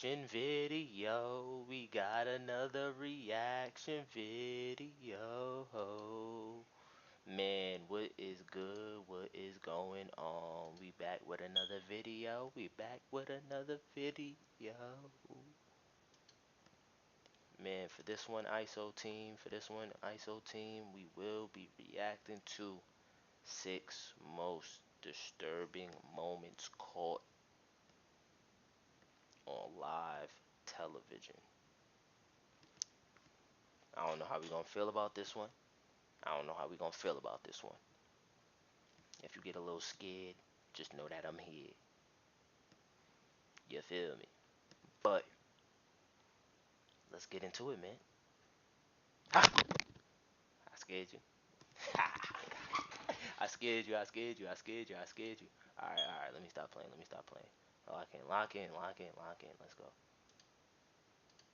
reaction video. We got another reaction video. Man, what is good? What is going on? We back with another video. Man, for this one ISO team, we will be reacting to 6 most disturbing moments caught on live television. I don't know how we gonna feel about this one. If you get a little scared, just know that I'm here. You feel me? But let's get into it, man. Ha! I scared you. I scared you. Alright, let me stop playing. Lock in. Let's go.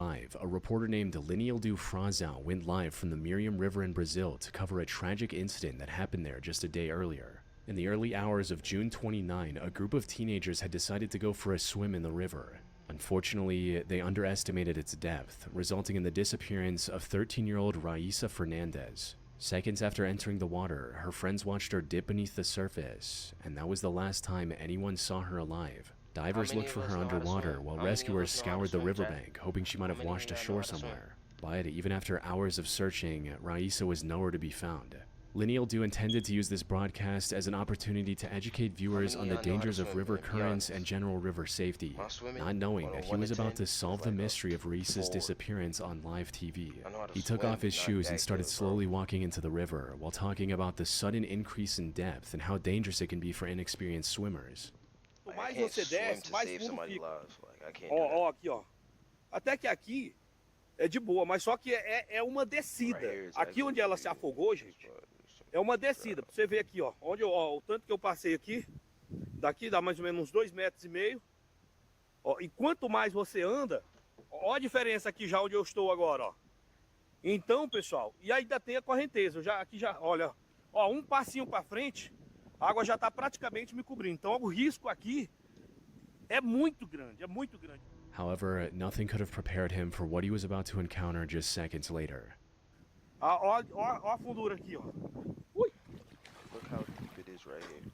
Live, a reporter named Leniel Du Frazão went live from the Miriam River in Brazil to cover a tragic incident that happened there just a day earlier. In the early hours of June 29, a group of teenagers had decided to go for a swim in the river. Unfortunately, they underestimated its depth, resulting in the disappearance of 13-year-old Raíssa Fernandes. Seconds after entering the water, her friends watched her dip beneath the surface, and that was the last time anyone saw her alive. Divers looked for her underwater, while rescuers scoured the riverbank, hoping she might have washed ashore somewhere. But even after hours of searching, Raíssa was nowhere to be found. Leniel Du intended to use this broadcast as an opportunity to educate viewers on the dangers of river currents and general river safety, not knowing that he was about to solve the mystery of Raíssa's disappearance on live TV. He took off his shoes and started slowly walking into the river, while talking about the sudden increase in depth and how dangerous it can be for inexperienced swimmers. Quanto mais você desce, mais fundo fica. Ó, aqui, ó. Até que aqui é de boa, mas só que é uma descida. Aqui onde ela se afogou, gente, é uma descida. Pra você ver aqui, ó, o tanto que eu passei aqui, daqui dá mais ou menos uns 2,5 metros. Ó, e quanto mais você anda, ó a diferença aqui já onde eu estou agora, ó. Então, pessoal, e ainda tem a correnteza. Aqui já, olha, ó, um passinho para frente, a água já está praticamente me cobrindo. Então o risco aqui é muito grande, However, nothing could have prepared him for what he was about to encounter just seconds later. Ó a fundura aqui, ó. Ui. Look how deep it is right here.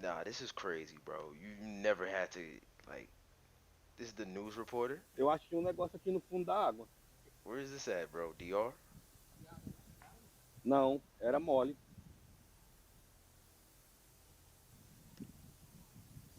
Nah, this is crazy, bro. You never had to, like, this is the news reporter? Eu achei negócio aqui no fundo da água. Where is this at, bro? DR? Não, era mole.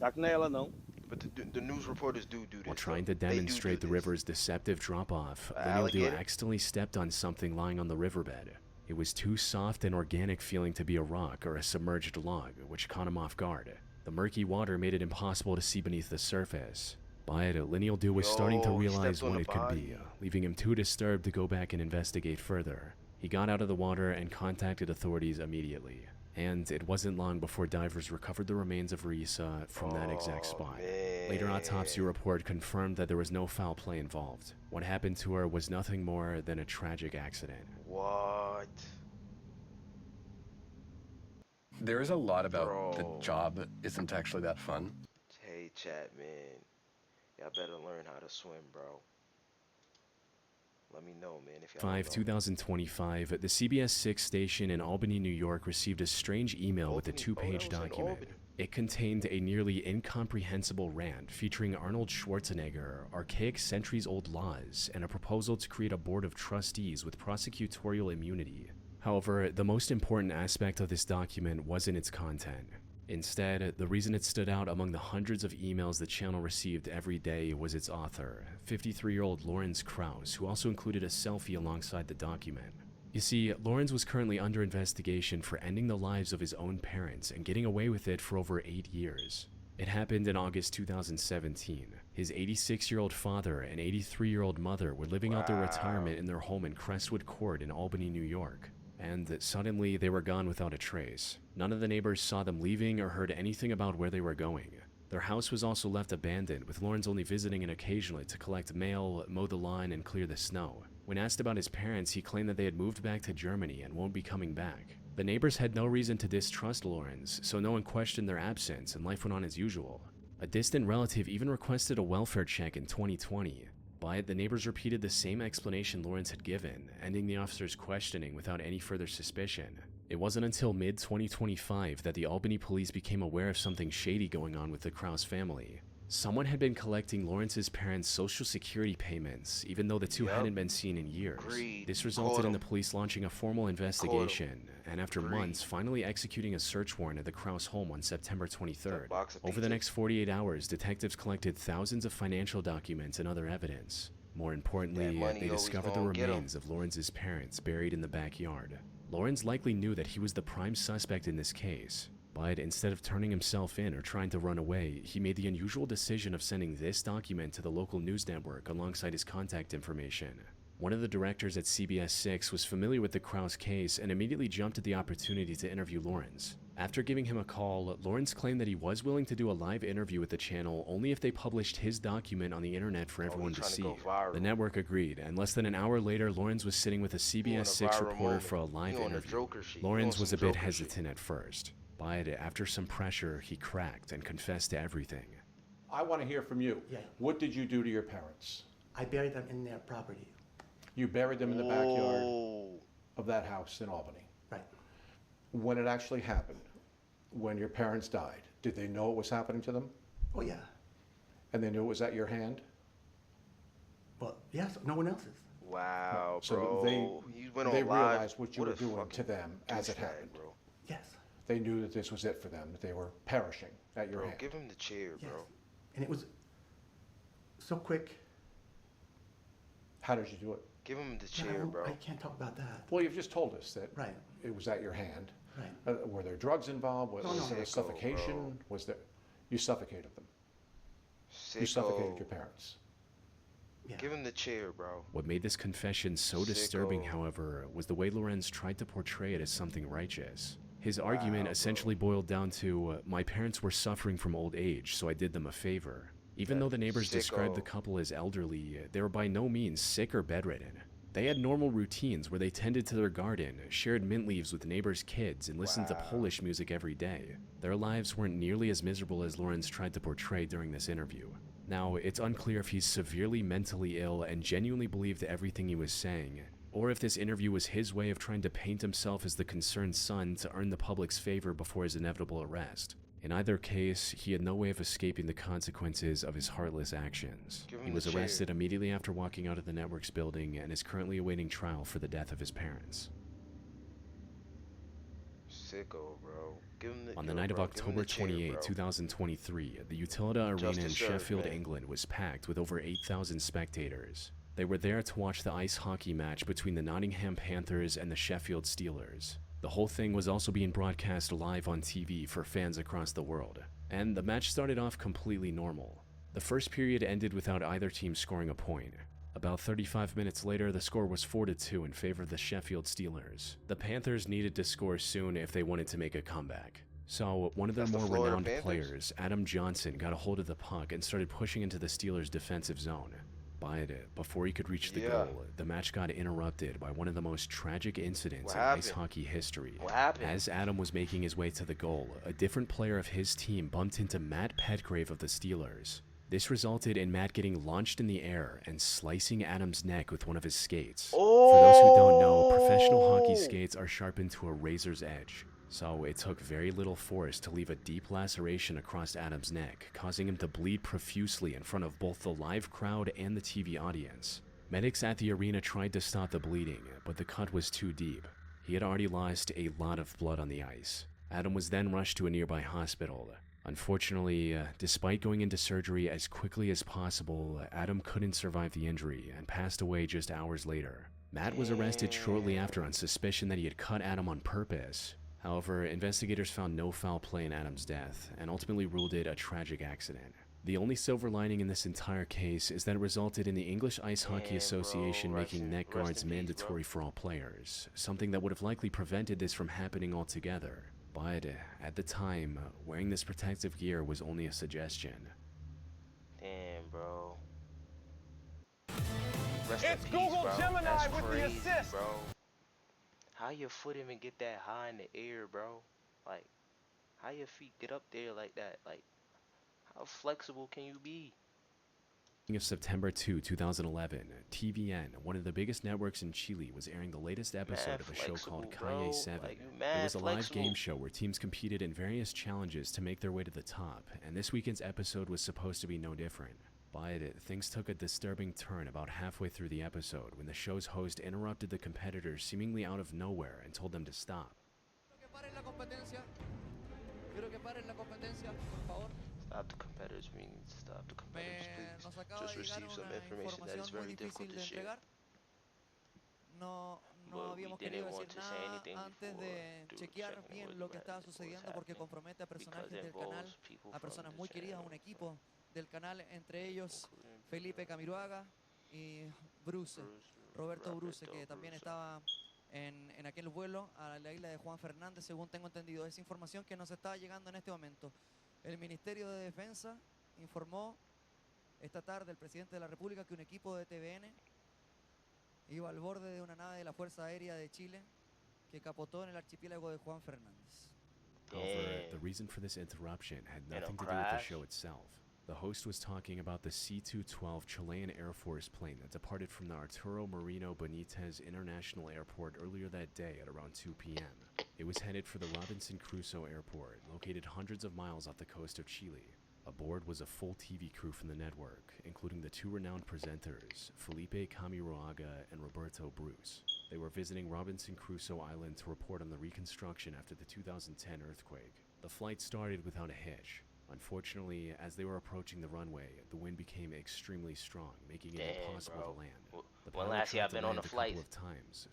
Tá que não é ela não. But the news reporters do this. While trying to demonstrate the river's deceptive drop-off, Leniel Du accidentally stepped on something lying on the riverbed. It was too soft and organic feeling to be a rock or a submerged log, which caught him off guard. The murky water made it impossible to see beneath the surface. But Leniel Du was starting to realize what it could be, leaving him too disturbed to go back and investigate further. He got out of the water and contacted authorities immediately. And it wasn't long before divers recovered the remains of Raíssa from that exact spot. Man. Later autopsy report confirmed that there was no foul play involved. What happened to her was nothing more than a tragic accident. What? There is a lot about the job that isn't actually that fun. Hey, chat, man. Y'all better learn how to swim, bro. Let me know, man, if y'all 2025, the CBS 6 station in Albany, New York received a strange email with a 2-page document. It contained a nearly incomprehensible rant featuring Arnold Schwarzenegger, archaic centuries-old laws, and a proposal to create a board of trustees with prosecutorial immunity. However, the most important aspect of this document wasn't its content. Instead, the reason it stood out among the hundreds of emails the channel received every day was its author, 53-year-old Lawrence Krauss, who also included a selfie alongside the document. You see, Lawrence was currently under investigation for ending the lives of his own parents and getting away with it for over 8 years. It happened in August 2017. His 86-year-old father and 83-year-old mother were living out their retirement in their home in Crestwood Court in Albany, New York. And suddenly they were gone without a trace. None of the neighbors saw them leaving or heard anything about where they were going. Their house was also left abandoned, with Lawrence only visiting it occasionally to collect mail, mow the lawn, and clear the snow. When asked about his parents, he claimed that they had moved back to Germany and won't be coming back. The neighbors had no reason to distrust Lawrence, so no one questioned their absence and life went on as usual. A distant relative even requested a welfare check in 2020, but the neighbors repeated the same explanation Lawrence had given, ending the officer's questioning without any further suspicion. It wasn't until mid-2025 that the Albany police became aware of something shady going on with the Krause family. Someone had been collecting Lawrence's parents' social security payments, even though the two hadn't been seen in years. This resulted in the police launching a formal investigation, and after months, finally executing a search warrant at the Krause home on September 23rd. Over the next 48 hours, detectives collected thousands of financial documents and other evidence. More importantly, they discovered the remains of Lawrence's parents buried in the backyard. Lawrence likely knew that he was the prime suspect in this case, but instead of turning himself in or trying to run away, he made the unusual decision of sending this document to the local news network alongside his contact information. One of the directors at CBS 6 was familiar with the Krause case and immediately jumped at the opportunity to interview Lawrence. After giving him a call, Lawrence claimed that he was willing to do a live interview with the channel only if they published his document on the internet for everyone to see. The network agreed, and less than an hour later, Lawrence was sitting with a CBS 6 reporter for a live interview. Lawrence was a bit hesitant at first, but after some pressure, he cracked and confessed to everything. I want to hear from you. Yeah. What did you do to your parents? I buried them in their property. You buried them in the backyard of that house in Albany. Right. When it actually happened, when your parents died, did they know it was happening to them? Oh, yeah. And they knew it was at your hand? Well, yes, no one else's. Wow, So bro. they realized what you were doing to them as it happened. Bro. Yes. They knew that this was it for them, that they were perishing at your hand. Give him the chair, Yes. bro. And it was so quick. How did you do it? Give him the Yeah, chair, bro. I can't talk about that. Well, you've just told us that Right. it was at your hand. Right. Were there drugs involved? Was No. there suffocation? Bro. Was there? You suffocated them. You suffocated your parents. Yeah. Give him the chair, bro. What made this confession so disturbing, however, was the way Lorenz tried to portray it as something righteous. His argument essentially boiled down to, my parents were suffering from old age, so I did them a favor. Even though the neighbors described the couple as elderly, they were by no means sick or bedridden. They had normal routines where they tended to their garden, shared mint leaves with neighbors' kids, and listened to Polish music every day. Their lives weren't nearly as miserable as Lorenz tried to portray during this interview. Now, it's unclear if he's severely mentally ill and genuinely believed everything he was saying, or if this interview was his way of trying to paint himself as the concerned son to earn the public's favor before his inevitable arrest. In either case, he had no way of escaping the consequences of his heartless actions. He was arrested immediately after walking out of the network's building and is currently awaiting trial for the death of his parents. Sicko, bro. On the night of October 28, 2023, the Utilita Arena in Sheffield, England was packed with over 8,000 spectators. They were there to watch the ice hockey match between the Nottingham Panthers and the Sheffield Steelers. The whole thing was also being broadcast live on TV for fans across the world, and the match started off completely normal. The first period ended without either team scoring a point. About 35 minutes later, the score was 4-2 in favor of the Sheffield Steelers. The Panthers needed to score soon if they wanted to make a comeback. So, one of their more renowned players, Adam Johnson, got a hold of the puck and started pushing into the Steelers' defensive zone. But before he could reach the goal, the match got interrupted by one of the most tragic incidents in ice hockey history. As Adam was making his way to the goal, a different player of his team bumped into Matt Petgrave of the Steelers. This resulted in Matt getting launched in the air and slicing Adam's neck with one of his skates. For those who don't know, professional hockey skates are sharpened to a razor's edge. So it took very little force to leave a deep laceration across Adam's neck, causing him to bleed profusely in front of both the live crowd and the TV audience. Medics at the arena tried to stop the bleeding, but the cut was too deep. He had already lost a lot of blood on the ice. Adam was then rushed to a nearby hospital. Unfortunately, despite going into surgery as quickly as possible, Adam couldn't survive the injury and passed away just hours later. Matt was arrested shortly after on suspicion that he had cut Adam on purpose. However, investigators found no foul play in Adam's death and ultimately ruled it a tragic accident. The only silver lining in this entire case is that it resulted in the English Ice Hockey Association making neck guards mandatory for all players, something that would have likely prevented this from happening altogether. But at the time, wearing this protective gear was only a suggestion. Damn, bro. It's Google Gemini with the assist, bro. How your foot even get that high in the air, bro? Like, how your feet get up there like that? Like, How flexible can you be? Of September 2, 2011, TVN, one of the biggest networks in Chile, was airing the latest episode of a show called Calle 7. Like, it was a live game show where teams competed in various challenges to make their way to the top, and this weekend's episode was supposed to be no different. But things took a disturbing turn about halfway through the episode when the show's host interrupted the competitors seemingly out of nowhere and told them to stop. Stop the competitors, we need to stop the competitors, please. Just receive some information that is very difficult to share. No habíamos querido decir nada antes de chequear bien lo que estaba sucediendo porque compromete a personajes del canal, a personas muy queridas, a un equipo del canal, entre ellos Felipe Camiroaga y Roberto Bruce, que también estaba en aquel vuelo a la isla de Juan Fernández, según tengo entendido. Es información que nos está llegando en este momento. El Ministerio de Defensa informó esta tarde al presidente de la República que un equipo de TVN iba al borde de una nave de la Fuerza Aérea de Chile que capotó en el archipiélago de Juan Fernández. However, the reason for this interruption had nothing to do with the show itself. The host was talking about the C-212 Chilean Air Force plane that departed from the Arturo Merino Benitez International Airport earlier that day at around 2 p.m. It was headed for the Robinson Crusoe Airport, located hundreds of miles off the coast of Chile. Aboard was a full TV crew from the network, including the two renowned presenters, Felipe Camiroaga and Roberto Bruce. They were visiting Robinson Crusoe Island to report on the reconstruction after the 2010 earthquake. The flight started without a hitch. Unfortunately, as they were approaching the runway, the wind became extremely strong, making it impossible to land. When last year I've been on a flight?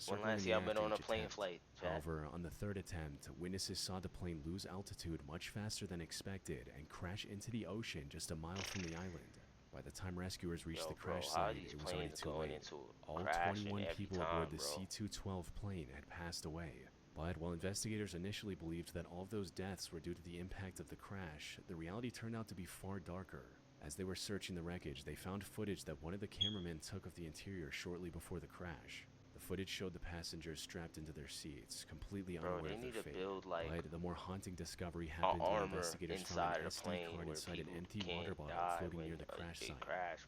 When last year I've been on a plane flight? However, on the third attempt, witnesses saw the plane lose altitude much faster than expected and crash into the ocean just a mile from the island. By the time rescuers reached the crash site, it was already too late. All 21 people aboard the C-212 plane had passed away. But while investigators initially believed that all of those deaths were due to the impact of the crash, the reality turned out to be far darker. As they were searching the wreckage, they found footage that one of the cameramen took of the interior shortly before the crash. The footage showed the passengers strapped into their seats, completely unaware of their fate. But the more haunting discovery happened when investigators found an SD card inside an empty water bottle floating near the crash site.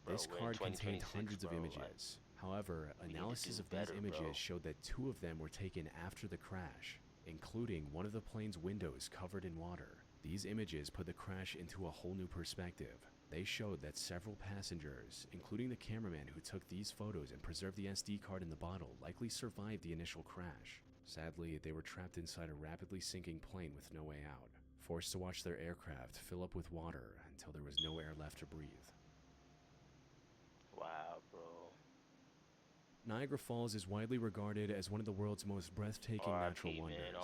This card contained hundreds of images. However, analysis of these images showed that 2 of them were taken after the crash, including one of the plane's windows covered in water. These images put the crash into a whole new perspective. They showed that several passengers, including the cameraman who took these photos and preserved the SD card in the bottle, likely survived the initial crash. Sadly, they were trapped inside a rapidly sinking plane with no way out, forced to watch their aircraft fill up with water until there was no air left to breathe. Wow, bro. Niagara Falls is widely regarded as one of the world's most breathtaking natural wonders.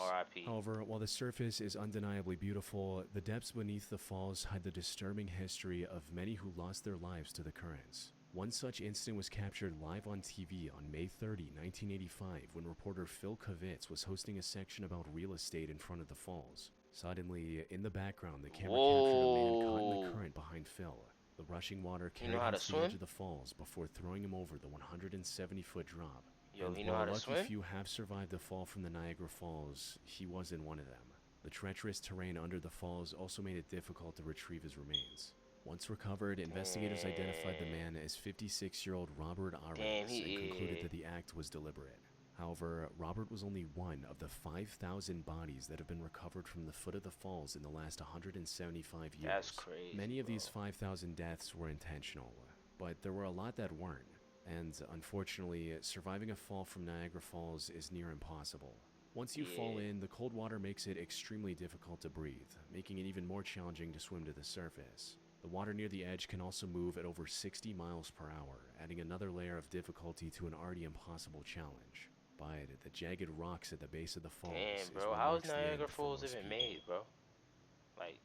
However, while the surface is undeniably beautiful, the depths beneath the falls hide the disturbing history of many who lost their lives to the currents. One such incident was captured live on TV on May 30, 1985, when reporter Phil Kavitz was hosting a section about real estate in front of the falls. Suddenly, in the background, the camera captured a man caught in the current behind Phil. The rushing water carried him to the edge of the falls before throwing him over the 170-foot drop. And while a lucky few have survived the fall from the Niagara Falls, he wasn't one of them. The treacherous terrain under the falls also made it difficult to retrieve his remains. Once recovered, investigators identified the man as 56-year-old Robert Arens and concluded that the act was deliberate. However, Robert was only one of the 5,000 bodies that have been recovered from the foot of the falls in the last 175 years. That's crazy. Many of these 5,000 deaths were intentional, but there were a lot that weren't. And unfortunately, surviving a fall from Niagara Falls is near impossible. Once you fall in, the cold water makes it extremely difficult to breathe, making it even more challenging to swim to the surface. The water near the edge can also move at over 60 miles per hour, adding another layer of difficulty to an already impossible challenge. But the jagged rocks at the base of the falls. Damn, bro, how is Niagara Falls even made, bro? Like,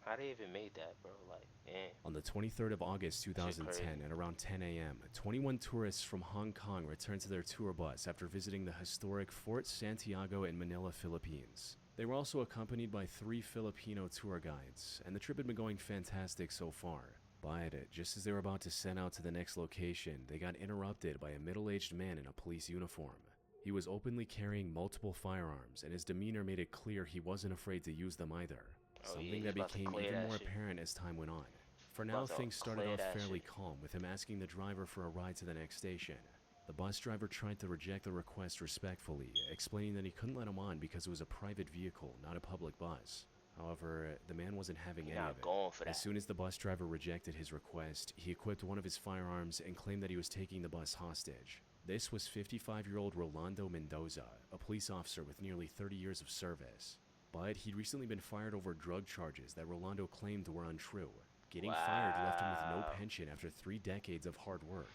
how they even made that, bro? Like, damn. On the 23rd of August 2010 at around 10 a.m., 21 tourists from Hong Kong returned to their tour bus after visiting the historic Fort Santiago in Manila, Philippines. They were also accompanied by 3 Filipino tour guides, and the trip had been going fantastic so far. But just as they were about to set out to the next location, they got interrupted by a middle-aged man in a police uniform. He was openly carrying multiple firearms, and his demeanor made it clear he wasn't afraid to use them either. something that became even more apparent as time went on. For now, things started off fairly calm, with him asking the driver for a ride to the next station. The bus driver tried to reject the request respectfully, explaining that he couldn't let him on because it was a private vehicle, not a public bus. However, the man wasn't having any of it. As soon as the bus driver rejected his request, he equipped one of his firearms and claimed that he was taking the bus hostage. This was 55-year-old Rolando Mendoza, a police officer with nearly 30 years of service. But he'd recently been fired over drug charges that Rolando claimed were untrue. Getting fired left him with no pension after 3 decades of hard work.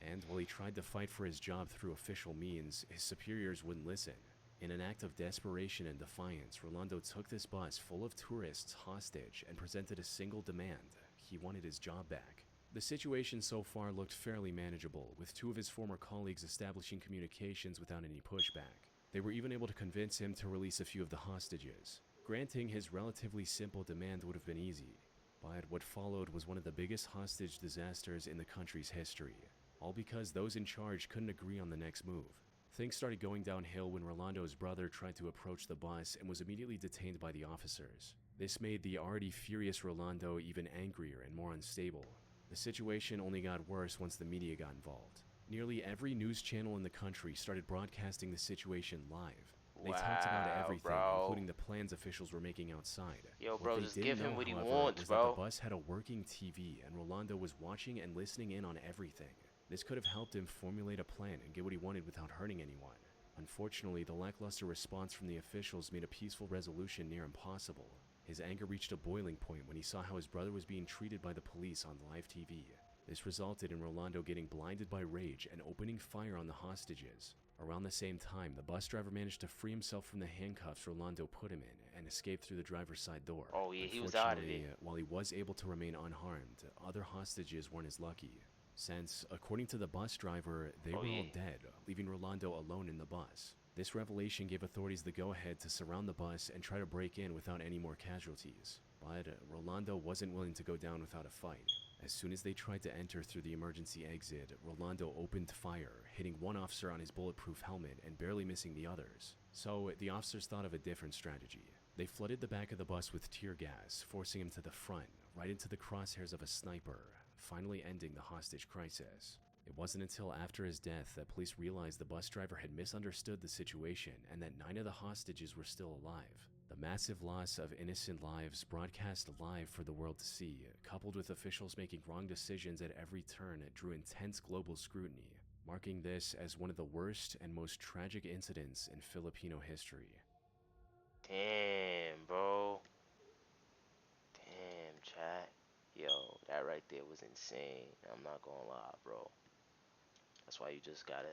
And while he tried to fight for his job through official means, his superiors wouldn't listen. In an act of desperation and defiance, Rolando took this bus full of tourists hostage and presented a single demand. He wanted his job back. The situation so far looked fairly manageable, with 2 of his former colleagues establishing communications without any pushback. They were even able to convince him to release a few of the hostages. Granting his relatively simple demand would have been easy, but what followed was one of the biggest hostage disasters in the country's history, all because those in charge couldn't agree on the next move. Things started going downhill when Rolando's brother tried to approach the bus and was immediately detained by the officers. This made the already furious Rolando even angrier and more unstable. The situation only got worse once the media got involved. Nearly every news channel in the country started broadcasting the situation live. They talked about everything, including the plans officials were making outside. Yo, bro, just give him what he however, wants, was bro. that the bus had a working TV, and Rolando was watching and listening in on everything. This could have helped him formulate a plan and get what he wanted without hurting anyone. Unfortunately, the lackluster response from the officials made a peaceful resolution near impossible. His anger reached a boiling point when he saw how his brother was being treated by the police on live TV. This resulted in Rolando getting blinded by rage and opening fire on the hostages. Around the same time, the bus driver managed to free himself from the handcuffs Rolando put him in and escape through the driver's side door. Oh yeah, he was out of it. While he was able to remain unharmed, other hostages weren't as lucky, since, according to the bus driver, they were all dead, leaving Rolando alone in the bus. This revelation gave authorities the go-ahead to surround the bus and try to break in without any more casualties. But Rolando wasn't willing to go down without a fight. As soon as they tried to enter through the emergency exit, Rolando opened fire, hitting one officer on his bulletproof helmet and barely missing the others. So the officers thought of a different strategy. They flooded the back of the bus with tear gas, forcing him to the front, right into the crosshairs of a sniper, finally ending the hostage crisis. It wasn't until after his death that police realized the bus driver had misunderstood the situation and that 9 of the hostages were still alive. The massive loss of innocent lives broadcast live for the world to see, coupled with officials making wrong decisions at every turn, drew intense global scrutiny, marking this as one of the worst and most tragic incidents in Filipino history. Damn, bro. Damn, chat. Yo, that right there was insane. I'm not gonna lie, bro. That's why you just gotta,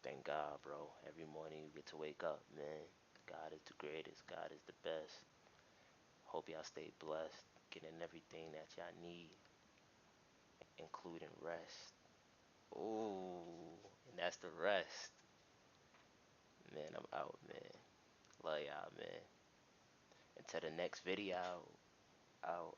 thank God, bro. Every morning you get to wake up, man. God is the greatest. God is the best. Hope y'all stay blessed, getting everything that y'all need, including rest. Ooh, and that's the rest. Man, I'm out, man. Love y'all, man. Until the next video, out.